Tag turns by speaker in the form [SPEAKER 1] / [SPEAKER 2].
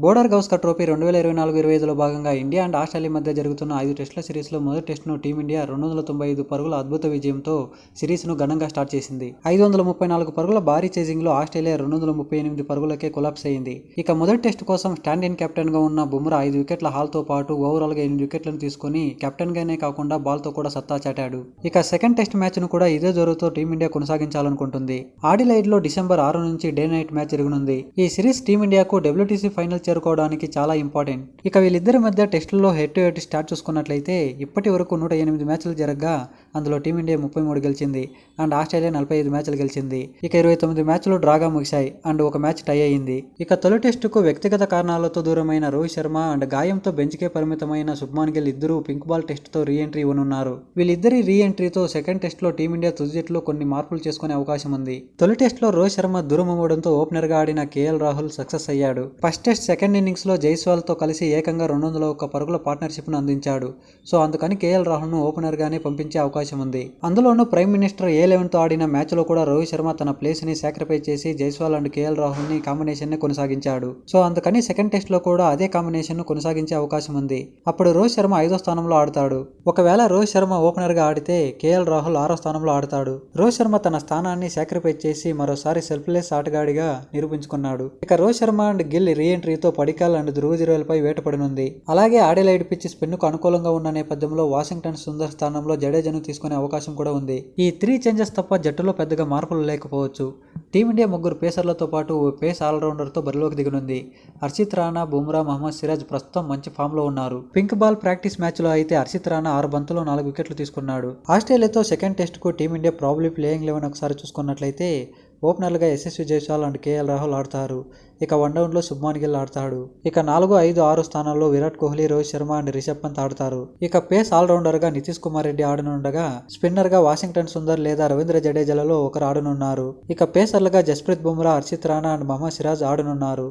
[SPEAKER 1] Border Gavaskar trophy 2024-25లో భాగంగా India and Australia మధ్య జరుగుతున్న 5 టెస్టుల సిరీస్లో మొదటి టెస్టును టీమిండియా 295 పరుగుల అద్భుత విజయంతో సిరీస్ను ఘనంగా స్టార్ట్ చేసింది. 534 పరుగుల భారీ చేజింగ్లో ఆస్ట్రేలియా 238 పరుగులకే కొలాప్స్ అయింది. ఇక మొదటి టెస్టు కోసం స్టాండ్ ఇన్ కెప్టెన్గా ఉన్న బుమ్రా 5 వికెట్ల హాల్తో పాటు ఓవరాల్గా 8 వికెట్లను తీసుకుని కెప్టెన్గానే కాకుండా బాల్తో కూడా సత్తా చాటాడు. ఇక సెకండ్ టెస్ట్ మ్యాచ్ను కూడా ఇదే జోరుతో టీమిండియా కొనసాగించాలనుకుంటుంది. ఆడిలైడ్లో డిసెంబర్ 6 నుంచి డే నైట్ మ్యాచ్ జరగనుంది. ఈ సిరీస్ టీమిండియాకు WTC ఫైనల్ చేరుకోవడానికి చాలా ఇంపార్టెంట్. ఇక వీళ్ళిద్దరి మధ్య టెస్టుల్లో హెడ్ టు హెడ్ స్టాట్ చూసుకున్నట్లయితే ఇప్పటి వరకు 108 మ్యాచ్లు జరగగా అందులో టీమిండియా 33 గెలిచింది అండ్ ఆస్ట్రేలియా 45 మ్యాచ్లు గెలిచింది. ఇక 29 మ్యాచ్లు డ్రాగా ముగిశాయి అండ్ ఒక మ్యాచ్ టై అయింది. ఇక తొలి టెస్టుకు వ్యక్తిగత కారణాలతో దూరమైన రోహిత్ శర్మ అండ్ గాయంతో బెంచ్కే పరిమితమైన శుభ్మాన్ గిల్ ఇద్దరు పింక్ బాల్ టెస్టుతో రీ ఎంట్రీ ఇవ్వనున్నారు. వీళ్ళిద్దరి రీ ఎంట్రీతో సెకండ్ టెస్టులో టీమిండియా తుది జట్టులో కొన్ని మార్పులు చేసుకునే అవకాశం ఉంది. తొలి టెస్టులో రోహిత్ శర్మ దూరం అవ్వడంతో ఓపెనర్గా ఆడిన కేఎల్ రాహుల్ సక్సెస్ అయ్యాడు. ఫస్ట్ టెస్ట్ సెకండ్ ఇన్నింగ్స్లో జైస్వాల్తో కలిసి ఏకంగా 201 పరుగుల పార్ట్నర్షిప్ను అందించాడు. సో అందుకని కేఎల్ రాహుల్ను ఓపెనర్గానే పంపించే అవకాశం ఉంది. అందులోనూ ప్రైమ్ మినిస్టర్ A11తో ఆడిన మ్యాచ్లో కూడా రోహిత్ శర్మ తన ప్లేస్ని సాక్రిఫైస్ చేసి జైస్వాల్ అండ్ కేఎల్ రాహుల్ని కాంబినేషన్ని కొనసాగించాడు. సో అందుకని సెకండ్ టెస్ట్లో కూడా అదే కాంబినేషన్ను కొనసాగించే అవకాశం ఉంది. అప్పుడు రోహిత్ శర్మ 5వ స్థానంలో ఆడతాడు. ఒకవేళ రోహిత్ శర్మ ఓపెనర్గా ఆడితే కేఎల్ రాహుల్ 6వ స్థానంలో ఆడతాడు. రోహిత్ శర్మ తన స్థానాన్ని సాక్రిఫైస్ చేసి మరోసారి సెల్ఫ్లెస్ ఆటగాడిగా నిరూపించుకున్నాడు. ఇక రోహిత్ శర్మ అండ్ గిల్ రీ ఎంట్రీతో పడికల్ అండ్ ధ్రువ జురేల్పై వేటపడనుంది. అలాగే ఆడిలైడ్ పిచ్ స్పిన్కు అనుకూలంగా ఉన్న నేపథ్యంలో వాషింగ్టన్ సుందర్ స్థానంలో జడేజాను తీసుకునే అవకాశం కూడా ఉంది. ఈ 3 చేంజెస్ తప్ప జట్టులో పెద్దగా మార్పులు లేకపోవచ్చు. టీమిండియా 3 పేసర్లతో పాటు ఓ పేస్ ఆల్రౌండర్తో బరిలోకి దిగనుంది. హర్షిత్ రాణా, బుమ్రా, మహమ్మద్ సిరాజ్ ప్రస్తుతం మంచి ఫామ్లో ఉన్నారు. పింక్ బాల్ ప్రాక్టీస్ మ్యాచ్లో అయితే హర్షిత్ రాణా 6 బంతుల్లో 4 వికెట్లు తీసుకున్నాడు. ఆస్ట్రేలియాతో సెకండ్ టెస్టుకు టీమిండియా ప్రాబబ్లీ ప్లేయింగ్ 11 ఒకసారి చూసుకున్నట్లయితే ఓపెనర్లుగా యశస్వి జైస్వాల్ అండ్ కేఎల్ రాహుల్ ఆడతారు. ఇక వన్డౌన్లో శుభ్మాన్ గిల్ ఆడతాడు. ఇక 4, 5, 6 స్థానాల్లో విరాట్ కోహ్లీ, రోహిత్ శర్మ అండ్ రిషబ్ పంత్ ఆడతారు. ఇక పేస్ ఆల్రౌండర్గా నితీష్ కుమార్ రెడ్డి ఆడనుండగా స్పిన్నర్గా వాషింగ్టన్ సుందర్ లేదా రవీంద్ర జడేజాలలో ఒకరు ఆడనున్నారు. ఇక పేసర్లుగా జస్ప్రీత్ బుమ్రా, హర్షిత్ రాణా అండ్ మహమ్మద్ సిరాజ్ ఆడనున్నారు.